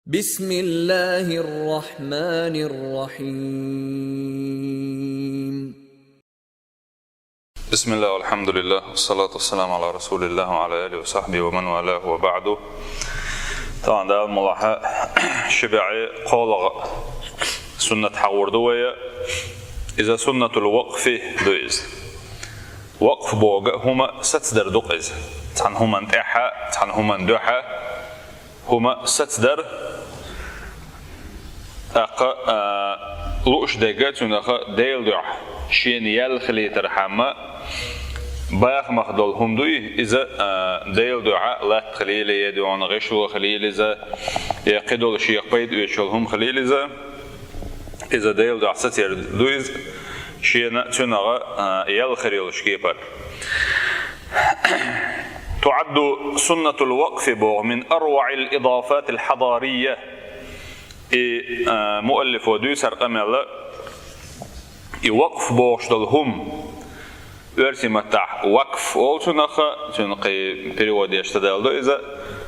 بسم الله الرحمن الرحيم. بسم الله والحمد لله والصلاة والسلام على رسول الله وعلى آله وصحبه ومن والاه وبعده. طبعا ده الملاحظة شبعي قول سنة حوردوية إذا سنة الوقف دويز وقف بوغ هما ستدر دوقز تحن هما انتحا تحن هما اندوحا هما ستدر لوش دقاتون ديل دوح شين يال خلي ترحمة باخ مخدول هم دوي إذا ديل دعاء لا خليل يدعون غشوا خليل إذا يقدوا الشيء قيد ويشلهم خليل إذا ديل دعاء ستير دويز شيء تنغى يال خليل شكيبر. تعد سنة الوقف بوغ من أروع الإضافات الحضارية. مؤلف ودويس رقم وقف بوغ هم ورسي متاح وقف أولتناخا تنقي بريود يشتدل إذا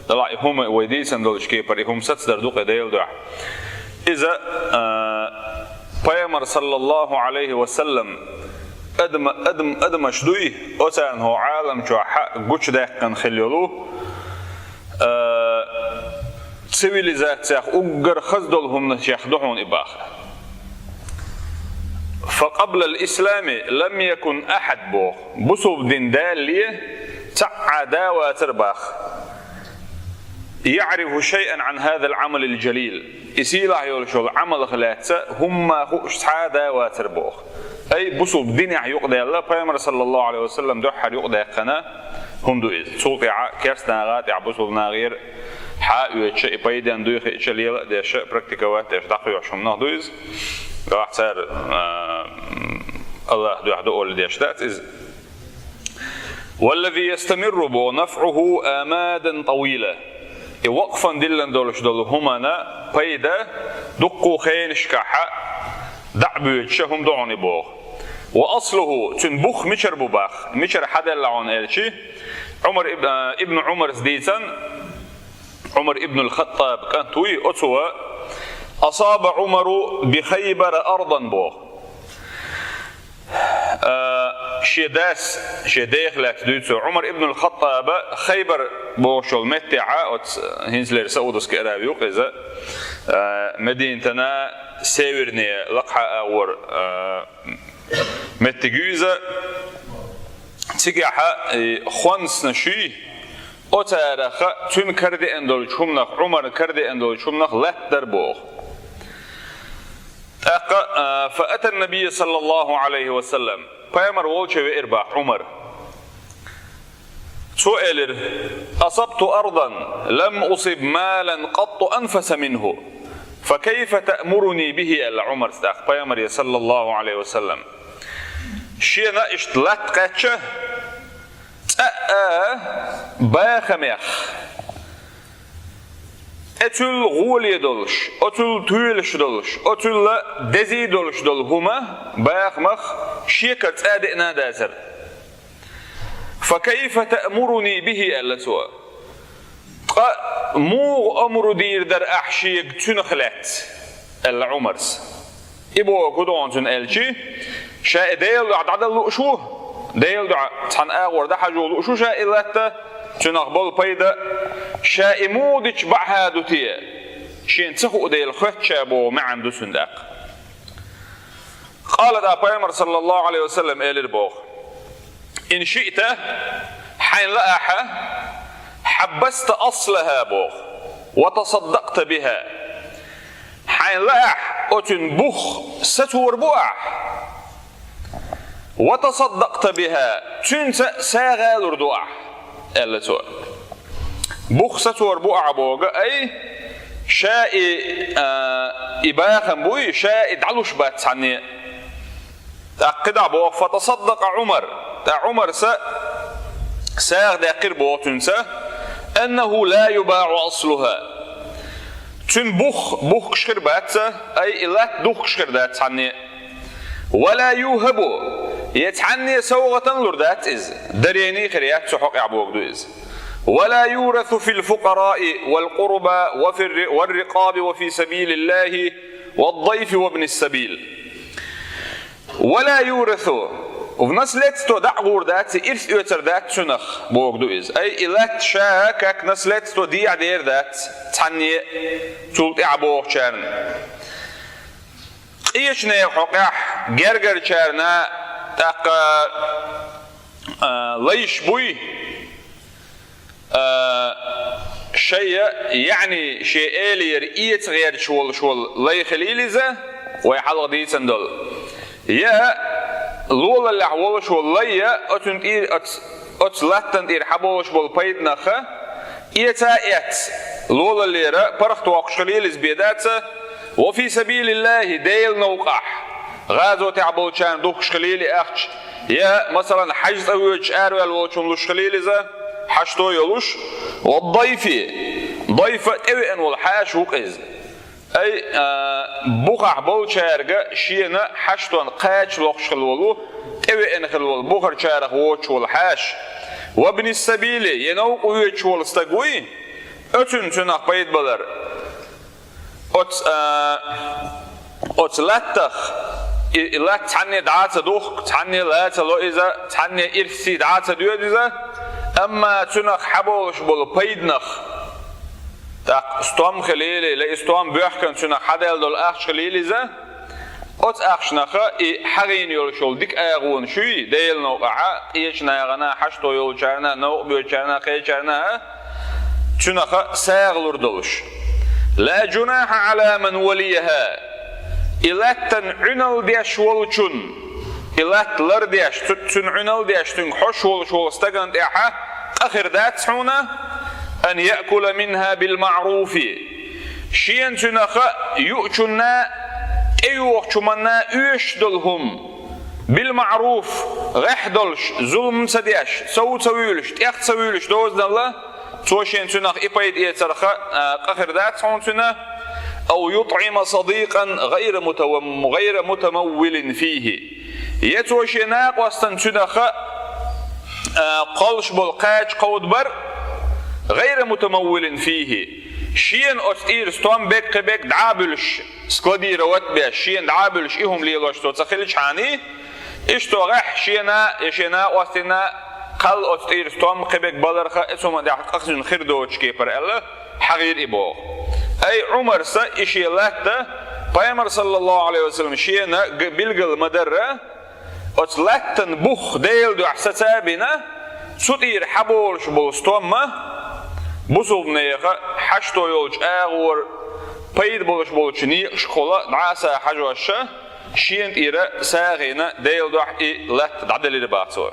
دلعي هم ويديسن دولش كيبر هم ستدر دوق ديل دع إذا بيامر صلى الله عليه وسلم أدم شدوي أسان هو عالم شو حق جوش دقن خليلو سيفيليزات ساخ أجر خزدلهم نشيخدهم إباخ. فقبل الإسلام لم يكن أحد بوغ بصوب دين دالية تعدا وترباخ يعرف شيئا عن هذا العمل الجليل إسيلا يقول عمل خلاتة هم خوش تعدا وتربوغ أي بصوب دين يقضي الله بيامر صلى الله عليه وسلم دوحر يقضي قناة هم دوئز سوقع كيرسنا غات يعبصوب ناغير حق يتشي بايدان دويخ يتشليل دي شيء براكتيكوات يشتاقي وشمنا دوئز راح صار الله دوحده أول ديش إز والذي يستمر بو نفعه آمادا طويلة وقفا دلن دولش دول همنا بايدا دقو خين شكاحة دعبو يتشهم دعوني بوغ وأصله تنبخ مشر بباخ مشر حدا لعون إلشي عمر ابن عمر زديتن عمر ابن الخطاب كان توي أتوى أصاب عمر بخيبر أرضا بوغ شيداخ لك دوتو عمر ابن الخطاب خيبر بوغ شول متعا هنزلر سعودس كأرابيوق إذا مدينتنا سيورني لقحة أور متجوزة تجحا خوانس نشي أتارخ تون كردي أندول شمنخ عمر كردي أندول شمنخ لتر بوغ فأتى النبي صلى الله عليه وسلم بيامر وولشي إرباح عمر سؤال أصبت أرضا لم أصب مالا قط أنفس منه فكيف تأمرني به ألا عمر استاخ بيامر صلى الله عليه وسلم شينا اشتلت قاتشه باخميخ أتول غولي دولش أتول تويلش دولش أتول دزي دولش دول هما باخمخ شيكت أدئنا دازر فكيف تأمرني به ألا سوا مو أمر دير در أحشيق تنخلات ألا عمرس إبو كدون تن ألشي شاء ديل عدد اللؤشوه ديل دع تحن أغور ده حجول شو شاء إلاته تنقبل بيدا شاء مودش بعهادو تيه شين تخو ديل خط شابو معن دو سنداق قال دا بيامر صلى الله عليه وسلم إلى البوغ إن شئت حين لأحا حبست أصلها بوغ وتصدقت بها حين لأح أتنبخ ستور بوع وتصدقت بها تنت ساغال ردوع ألا سؤال بخسة وربوع بوغا أي شاء إباخا بوي شاء دعلوش بات عني تأقدع بوغ فتصدق عمر عمر ساغ داقر بوغ تنسى أنه لا يباع أصلها تنبخ كشخر بات أي إلا دوخ كشخر دات عني ولا يوهبو يتعني سوغة لردات إز دريني خريات سحق عبوغ دو إز ولا يورث في الفقراء والقربى والرقاب وفي سبيل الله والضيف وابن السبيل. ولا يورث وفي نسلتو دعور دات إرث يوتر دات سنخ بوغدو إز أي إلات شاكك نسلتو دي عدير دات تعني تولت إعبوغ شارن إيش نيحقح جرجر شارنا تاق ليش بوي شيء يعني شيء إلير إيت غير شول لي خليلزة ويحلق دي سندل يا لولا اللي حولش والله أتلاتن إير حبولش بالبيت نخا إيتاءت لولا اللي را برخت وقشليلز بيدات وفي سبيل الله ديل نوقح غازو تعبولشان دوخ خليلي أخش يا مثلا حجز أويش أروي الوشون لش خليلزة حشتو يلوش والضيفي ضيفة أوي والحاش وقز أي بوخ بولشارجا شينا حشتون قاش لوخش خلولو أوي إن خلول بوخر شارخ ووش والحاش وابن السبيل ينوق ويش والستقوي أتون تناق بيت بلر أت لاتخ لا تعني دعات دوخ تعني لا تلو إذا تعني إرثي دعات ديود إذا أما تناق حبولش بول بيدنخ تاق استوام خليلي لا استوام بيحكن تناق حدال دول أخش خليلي إذا أت أخش نخا حرين يولشول ديك أغون شوي ديل نوقعا إيش ناغنا حشتو يولشارنا نوق بيولشارنا قيشارنا تناق ساغلور دولش لا جناح على من وليها إلات تنعنل ديش والشن إلات لر ديش تنعنل ديش تنحش والشول استغنت إحا آخر دات سحونا أن يأكل منها بالمعروف شين تنخا يؤتنا أيوه شمنا يش دلهم بالمعروف غح دلش ظلم سديش سو سويلش تيخت سويلش دوز دالله توشين تنخ إبايد إيترخا آخر دات سحونا أو يطعم صديقا غير متمول فيه يتوشناق واستنتنخ قلش بالقاج قود بر غير متمول فيه شين أستير ستوان بك دعابلش سكودي روت بها شين دعابلش إهم ليلوش تو تخيلش حاني إشتو غح شينا واستنا قل أستير ستوان بك بلرخ اسم دعك أخذن خردوش كيبر الله حغير إبوه أي عمر سا إشي لاته بيامر صلى الله عليه وسلم شينا بلغل مدرة أتلاتن بوخ ديل دو أحساتابنا سوتير حبولش بولستوما بوصل نيخا حشتو يولش آغور بيد بولش نيخ شخولا دعاسا حجوشا شين إيرا ساغينا ديل دو لات دعدل لباعتو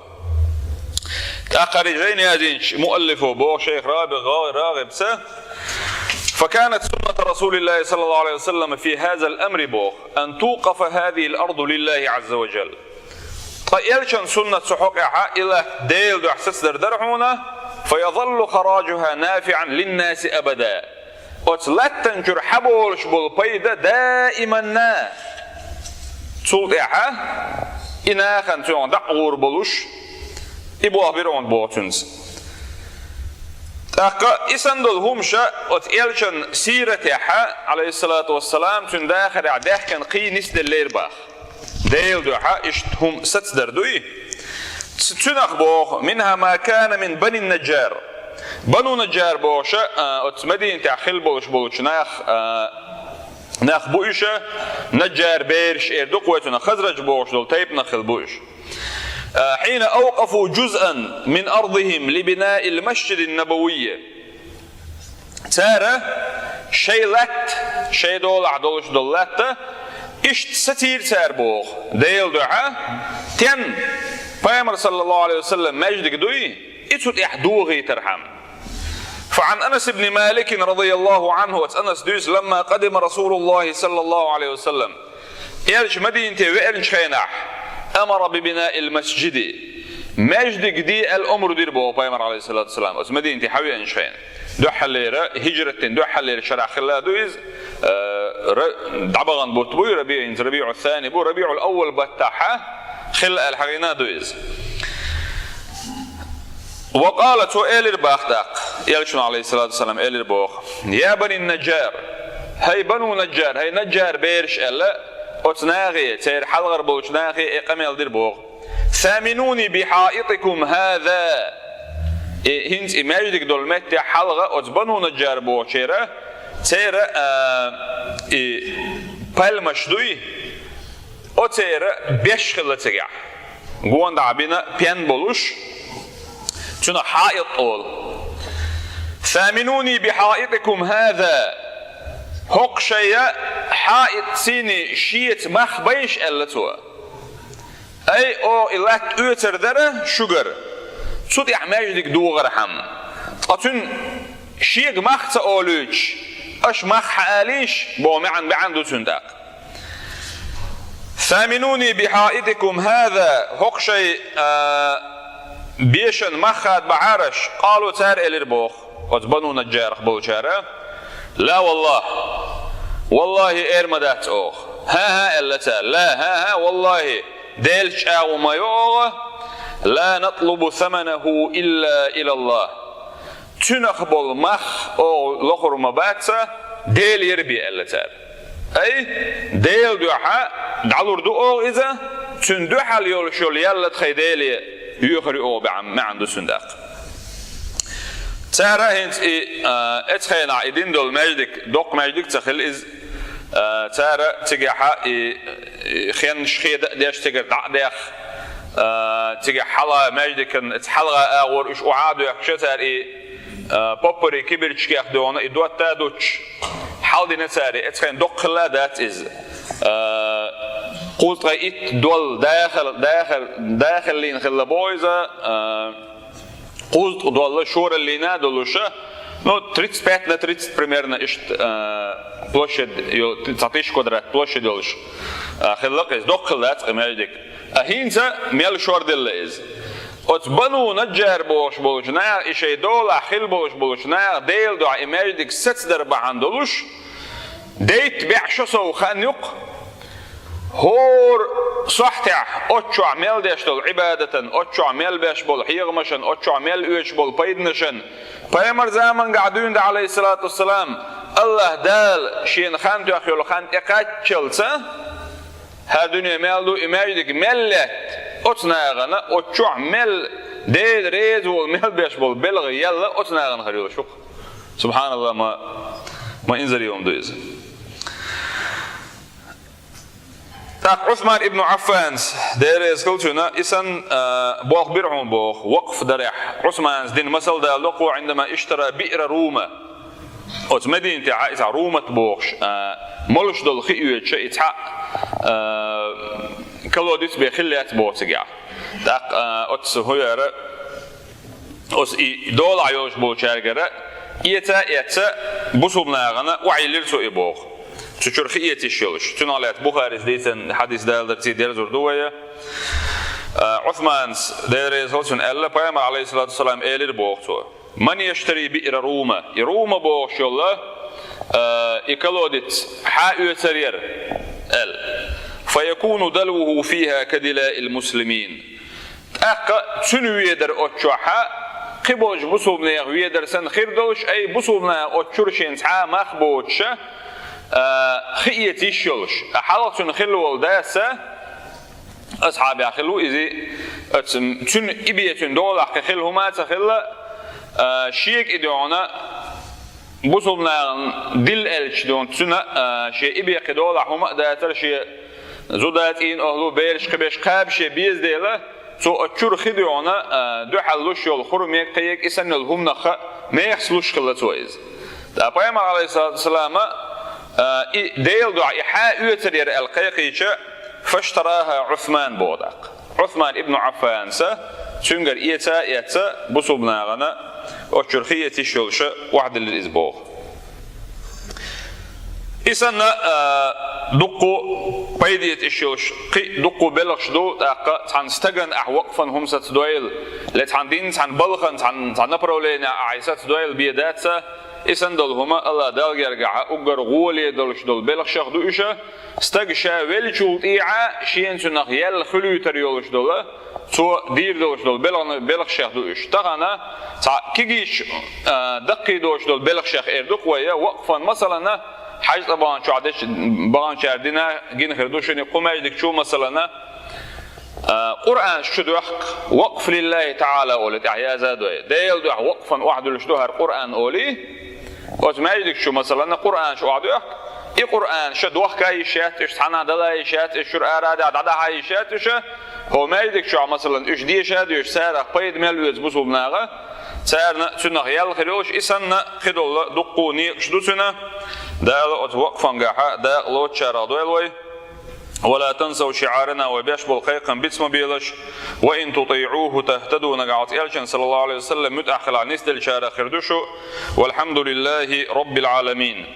تأقرجين يازينش مؤلفه بو شيخ راغب سا فكانت سنة رسول الله صلى الله عليه وسلم في هذا الأمر بوخ أن توقف هذه الأرض لله عز وجل طيلشن سنة سحقها إلى ديل دو أحسس دردرحونا فيظل خراجها نافعا للناس أبدا وتلتنجر حبولش بالبيدة دائما نا تلتعها إناخا تيون دعور بلوش إبوه بيرون بوتنز تاقا إسندل همشا وتإلشن سيرتها عليه الصلاة والسلام تنداخر عداه كان قي نسد الليل باخ ديل دوحا اشتهم ستدر دوي تنخ بوخ منها ما كان من بني النجار بنو نجار بوشا وتمدين تاخل بولش ناخ بوشا نجار بيرش اردوق ويتنا خزرج بوش دول تيب نخل بوش حين أوقفوا جزءا من أرضهم لبناء المسجد النبوي تارة شي دول عدولش دولات إشت ستير تار بوغ ديل دعا تين بيامر صلى الله عليه وسلم مجد قدوي إتوت إحدوغي ترحم فعن أنس بن مالك رضي الله عنه وأنس دوس لما قدم رسول الله صلى الله عليه وسلم إرج مدينة وإرج خيناح أمر ببناء المسجد مجد قدي الأمر دير بو بيامر عليه الصلاة والسلام اس مدينة حوي انشخين دو حليرة هجرة دو حليرة شرع خلا دويز دعبغان بوتبوي ربيع الثاني بو ربيع الأول بتاحة خلق الحقينا دويز وقالت إلير باختاق يلشون عليه الصلاة والسلام إلير بوخ يا بني النجار هاي بنو نجار هاي نجار بيرش ألا أتناغي تير حلغر بوش ناغي إقامل دير بوخ ثامنوني بحائطكم هذا هنت إماجدك دول متى حلغة أتبنو نجار بوشيرة تير بالمشدوي أتير بيشخل تريع قوان دعبنا بيان بولوش تنا حائط أول ثامنوني بحائطكم هذا هق شيء حائط سيني شيت مخبيش ألتوا أي أو إلات أوتر دره شجر صوت يحماجدك دوغر حم أتون شيك مخت أولوش أش مخ حاليش بو معن بعندو تندق ثامنوني بحائطكم هذا هق شيء بيشن مخاد بعرش قالوا تار إليربوخ وتبنوا نجار خبو شارع لا والله إرمدات أوخ ها إلا تال لا ها والله ديلش أو ما يوغ لا نطلب ثمنه إلا إلى الله تنخبل مخ أو لخر مباتة ديل يربي إلا تال أي ديل دوحة دعلور دو أوغ إذا تندوحة ليولشول يلا تخيديلي يخري أو بعم ما عنده صندوق. ترى هنت اتخيل عيدين دول ماجدك دوق ماجدك تخيل إز ترى تجح خين شخيد ديش تجر دعدخ تجح حلا ماجدك تحلقة أور إيش أعادو يخشتر بوبري كبير تشكيخ دونا إدوات تادوش حال دي نتاري اتخيل دوق خلا دات إز قلت رأيت دول داخل لين خلا بويزة قلت دول شور اللي نادولوشة نو 35 на 30 примерно ишт площадь 19 квадрат площадь يولش خلق إز دوق خلات قماجدك أهينسا ميل شور دلز أتبنو نجار بوش نار إشي دولا خل بوش نار ديل دو إماجدك ست دربع عندولوش ديت بيعشو سو خانيق هور صحتع أتشو عمل ديشتل عبادة أتشو عمل بيشبول حيغمشن أتشو عمل يشبول بيدنشن بيمر زمن قعدون دا عليه الصلاة والسلام الله دال شين خان تأخيول خان إقاتشلسا هادوني مالدو إماجدك ملت أتناغنا أتشو عمل ديد ريز والمل بيشبول بلغ يلا أتناغنا خريول شوق سبحان الله ما إنزل يوم دويز عثمان ابن عفان ديريز قلتنا إسن بوخ برعون بوخ وقف درح عثمان دين مثل دا لقوا عندما اشترى بئر روما أت مدينة عائزة روما بوخش ملش دل خيوة شيء تحق كلوديت بخليات بوتجع دق أت سهيرة أس دول عيوش بوشارجرة يتا بوسوبنا غنا وعيلرسو إبوخ تشور خيتي الشلش تنالات بخاري ديتن حديث دال دير زردوية عثمان دير زلتن ألا بيام عليه الصلاة والسلام إلير بوختو من يشتري بئر روما يروما بوخش الله إكلودت حائو ترير فيكون دلوه فيها كدلاء المسلمين أقا تنو يدر أتشوحا قبوش بصوبنا يدر سن خيردوش أي بصوبنا أتشورشين سحا مخبوتش خيتي الشلش حلقة خلو الداسة أصحابي خلو إذا تن إبية دولة خلهما تخلى شيك إدعونا بصوبنا دل ألش دون تنا شيء إبية دولة هما داتر شيء زودات إن أهلو بيرش خبش قاب شيء بيز ديله تو أتشور خدعونا دو حلوش يول خرمي قيك إسن الهم نخ ما يحصلوش خلتويز. دابا عليه الصلاة والسلام ديل دعاء حاء يترير القيقيشة فاشتراها عثمان بودق عثمان ابن عفان تنقر إيتا بصوبنا غنا وشرخية الشلشة واحد للإسبوع إسان دقو بيدية الشلش دقو بلغش دو تان ستغن وقفا هم ستدويل لتان دين تان بلغن تان نبرولين عيسات دويل بيدات إسن دلهما الله دلجرجع أجر غولي دلش دل بلغ شخ دوشة استجشا ولشول إيعا شين سنخ يل خلو تريولش دله سو دير دلش دل بلغ شخ دوش تغنا كيجيش دقي دلش دل بلغ شخ إردق ويا وقفا مثلا حاجة طبعا شو عادش بغان شاردنا جين خردوشني قوم يجدك شو مثلا قرآن شدوح وقف لله تعالى أولي أعيا زادوه ديل دوح وقفا واحد لشدوها القرآن أولي وما يجدك شو مثلا قرآن شو عدوح إي قرآن شدوح كايشات إش حنا دلايشات إش شر أراد عدا عايشات إش هو ما يجدك شو مثلا إش ديشات إش سارة قيد ملوز بوسو بناغة سارنا سنة يال خلوش إسنا خدول دقوني شدو سنة دال وقفا قاحا دال لوت شارع دويلوي ولا تنسوا شعارنا وبيش بالخيق باسم بيلش وإن تطيعوه تهتدوا نقعت إلشن صلى الله عليه وسلم متأخل عن نسل شارع خردوشو والحمد لله رب العالمين.